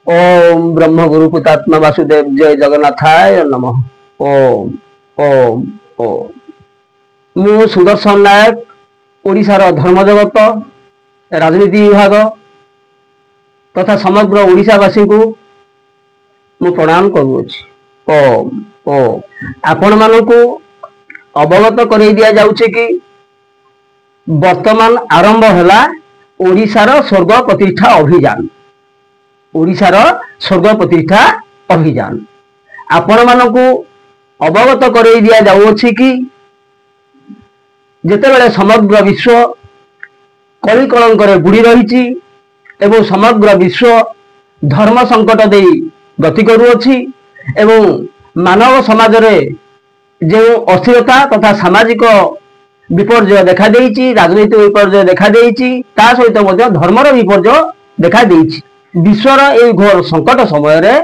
ओम ब्रह्म गुरु पुतात्मा वासुदेव जय जगन्नाथाय नमः। ओम ओम ओम। मु सुदर्शन नायक ओडिशार धर्म जगत राजनीति विभाग तथा समग्र ओडिशावासी को मु प्रणाम करुछि। ओम ओम। आपण मानकु अवगत कर दिया जाउछि कि वर्तमान आरंभ होला ओडिशार स्वर्ग प्रतिष्ठा अभियान। ओडिशार स्वर्ग प्रतिष्ठा अभियान आपण मानकु अवगत कर दिया जाउछि कि जेतेबेले समग्र विश्व कली कलंकर बुड़ी रही एवं समग्र विश्व धर्म संकट दे गति करुअछि एवं मानव समाज रे जो अस्थिरता तथा सामाजिक विपर्यय देखा देइछि, राजनीतिक विपर्यय देखा देइछि, ता सहित मध्य धर्मर विपर्यय देखा देइछि। विश्वर ए घोर संकट समय रे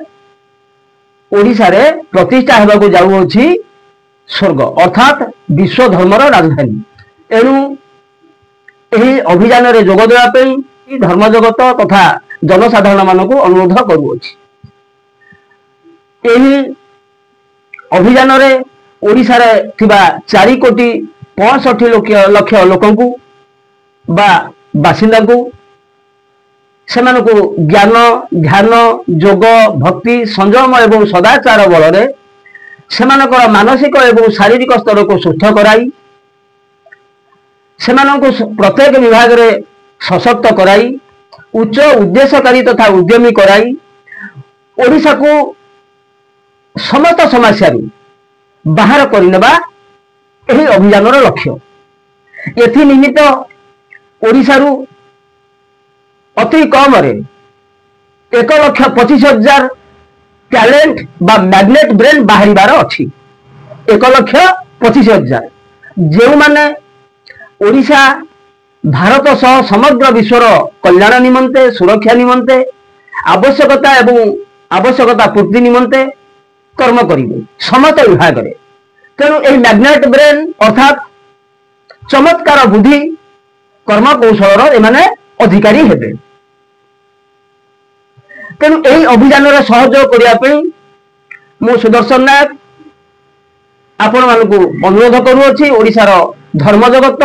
ओडिशा रे प्रतिष्ठा हेबाकु जाउछि स्वर्ग अर्थात विश्व धर्मर राजधानी। एणु एही अभियान रे जोग देवा पई धर्म जगत तथा जनसाधारण मानकु अनुरोध करुअछि। एही अभियान रे ओडिशा रे थिबा 4,65,00,000 लोकंकु बा बासिंदा को सेमानकु ज्ञान ध्यान जोग भक्ति संयम एवं सदाचार बल रे सेमानकर मानसिक एवं शारीरिक स्तर को सुस्थ कराई सेमानकु प्रत्येक विभाग रे सशक्त कराई उच्च उद्देश्यकारी तथा उद्यमी कराई ओडिशा को समस्त समस्या बाहर करनेबा एही अभियान लक्ष्य। एथि निमित्त ओडिशा रु अति कम रे 1,25,000 टैलेंट बा मैग्नेट ब्रेन बाहर बार अच्छी 1,25,000 जो माने ओडिशा भारत सह समग्र विश्वर कल्याण निमंते सुरक्षा निमंते आवश्यकता एवं आवश्यकता पूर्ति निमंते कर्म करेंगे समस्त विभाग रे। तेणु यही मैग्नेट ब्रेन अर्थात चमत्कार बुद्धि कर्म कौशल एमाने अधिकारी हेबे। तेणु यही अभियान रे सहयोग करने मु सुदर्शन नायक आपण मानकु अनुरोध करुअछि। ओडिशार धर्म जगत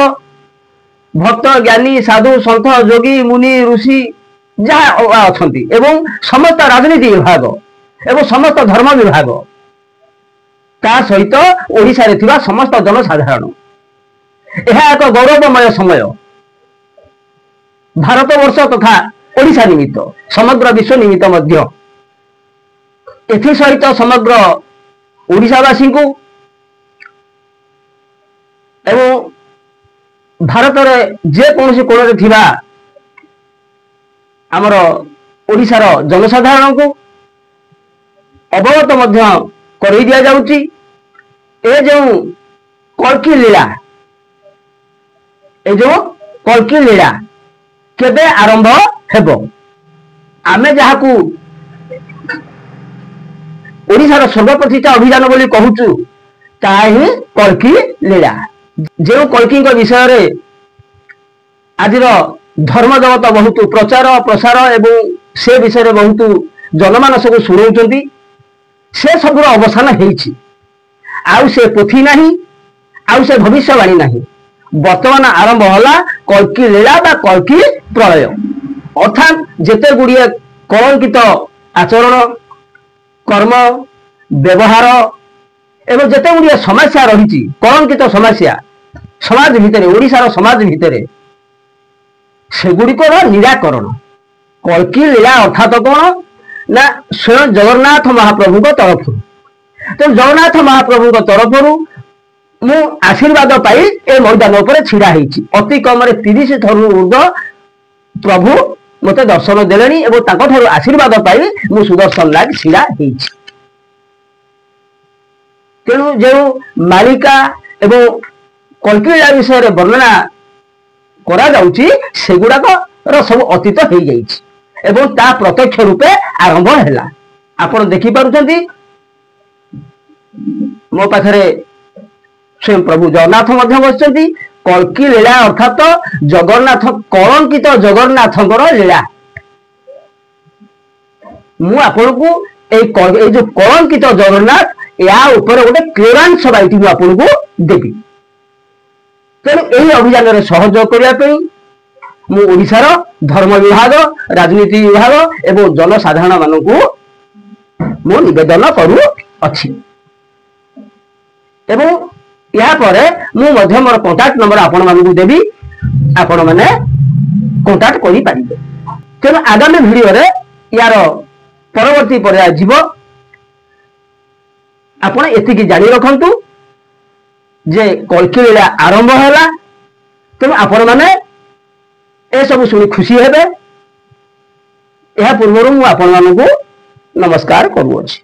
भक्त ज्ञानी साधु सन्थ योगी मुनि ऋषि जहाँ अछंती एवं समस्त राजनीति विभाग एवं समस्त धर्म विभाग ता सहित ओडिशा रे थिबा समस्त जनसाधारण यह एक गौरवमय समय भारत वर्ष तथा ओडिशा निमित्त समग्र विश्व निमित्त मध्य एथि सहित समग्र ओडिशावासी को एवं भारत रे जे कोनसी कोण रे थिबा हमर ओडिशार जनसाधारण को अवगत मध्य कर दिया जाउची। ए जो कल्की लीला ए जो कल्की लीला केबे आरंभ हेबो आमे जहाकू ओडिशार स्वर्ग प्रतिष्ठा अभियान बोली कहूचु ताही कल्की लीला। जो कल्की विषय रे आजिर धर्म जगत बहुत प्रचार प्रसार एवं से विषय बहुत जनमानस को शुणाउछंती से सबुर अवसान हेछि आउ से पोथी नहीं आउ से भविष्यवाणी नहीं। वर्तमान आरंभ होला कल्की लीला बा कल्की प्रलय अर्थात जेते गुड़िए कलंकित आचरण कर्म व्यवहार एवं जेते गुड़िए समस्या रही कलंकित समस्या समाज भितर ओडिशार समाज भितर सेगुड़िकर निराकरण कल्की लीला अर्थात कौन ना स्वयं जगन्नाथ महाप्रभु तरफ तो जगन्नाथ महाप्रभु तरफ मु आशीर्वाद पाई ए मैदान पर छिड़ा होती अति कम 30 थरु ऊर्ध प्रभु मते दर्शन देलेनी एवं ताको ठारू आशीर्वाद पाई मु सुदर्शन नायक छिड़ा होती। तेणु जो मालिका एवं कल्की लीला विषय वर्णना करा जाउची सेगुड़ाक सब अतीत हो जाइछि एवं ता प्रत्यक्ष रूपे आरंभ है। आपण देखि पारुछंती मो पाखरे स्वयं प्रभु जगन्नाथ मध्य बसचंती। कल्की लीला अर्थात जगन्नाथ कलंकित जगन्नाथंकर लीला ମୁଁ ଆପଣଙ୍କୁ ଏଇ ଯୋଉ କଳଙ୍କିତ ଜଗନ୍ନାଥ ଏହା ଉପରେ ଗୋଟେ କ୍ଲିୟରାନ୍ସ ବାଇଟି ମୁଁ ଆପଣଙ୍କୁ ଦେବି। ତେଣୁ ଏହି ଅଭିଯାନରେ ସହଯୋଗ କରିବା ପାଇଁ ମୁଁ ଓଡ଼ିଶାର ଧର୍ମ ବିଭାଗ, ରାଜନୀତି ବିଭାଗ ଏବଂ ଜନସାଧାରଣ ମାନଙ୍କୁ ମୁଁ ନିବେଦନ କରୁଅଛି। ଏବଂ ଏହାପରେ ମୁଁ ମଧ୍ୟ ମୋର କଣ୍ଟାକ୍ଟ ନମ୍ବର ଆପଣମାନଙ୍କୁ ଦେବି, ଆପଣମାନେ କଣ୍ଟାକ୍ଟ କରିପାରିବେ। ତେଣୁ ଆଗାମୀ ଭିଡ଼ିଓରେ ୟାର ପରବର୍ତ୍ତୀ ପର୍ଯ୍ୟାୟ ଯିବ। ଆପଣ ଏତିକି ଜାଣି ରଖନ୍ତୁ ଯେ କଳ୍କି ଲୀଳା ଆରମ୍ଭ ହେଲା। ତେଣୁ ଆପଣମାନେ ଏସବୁ ଶୁଣି ଖୁସି ହେବେ। ଏହା ପୂର୍ବରୁ ମୁଁ ଆପଣମାନଙ୍କୁ ନମସ୍କାର କରୁଅଛି।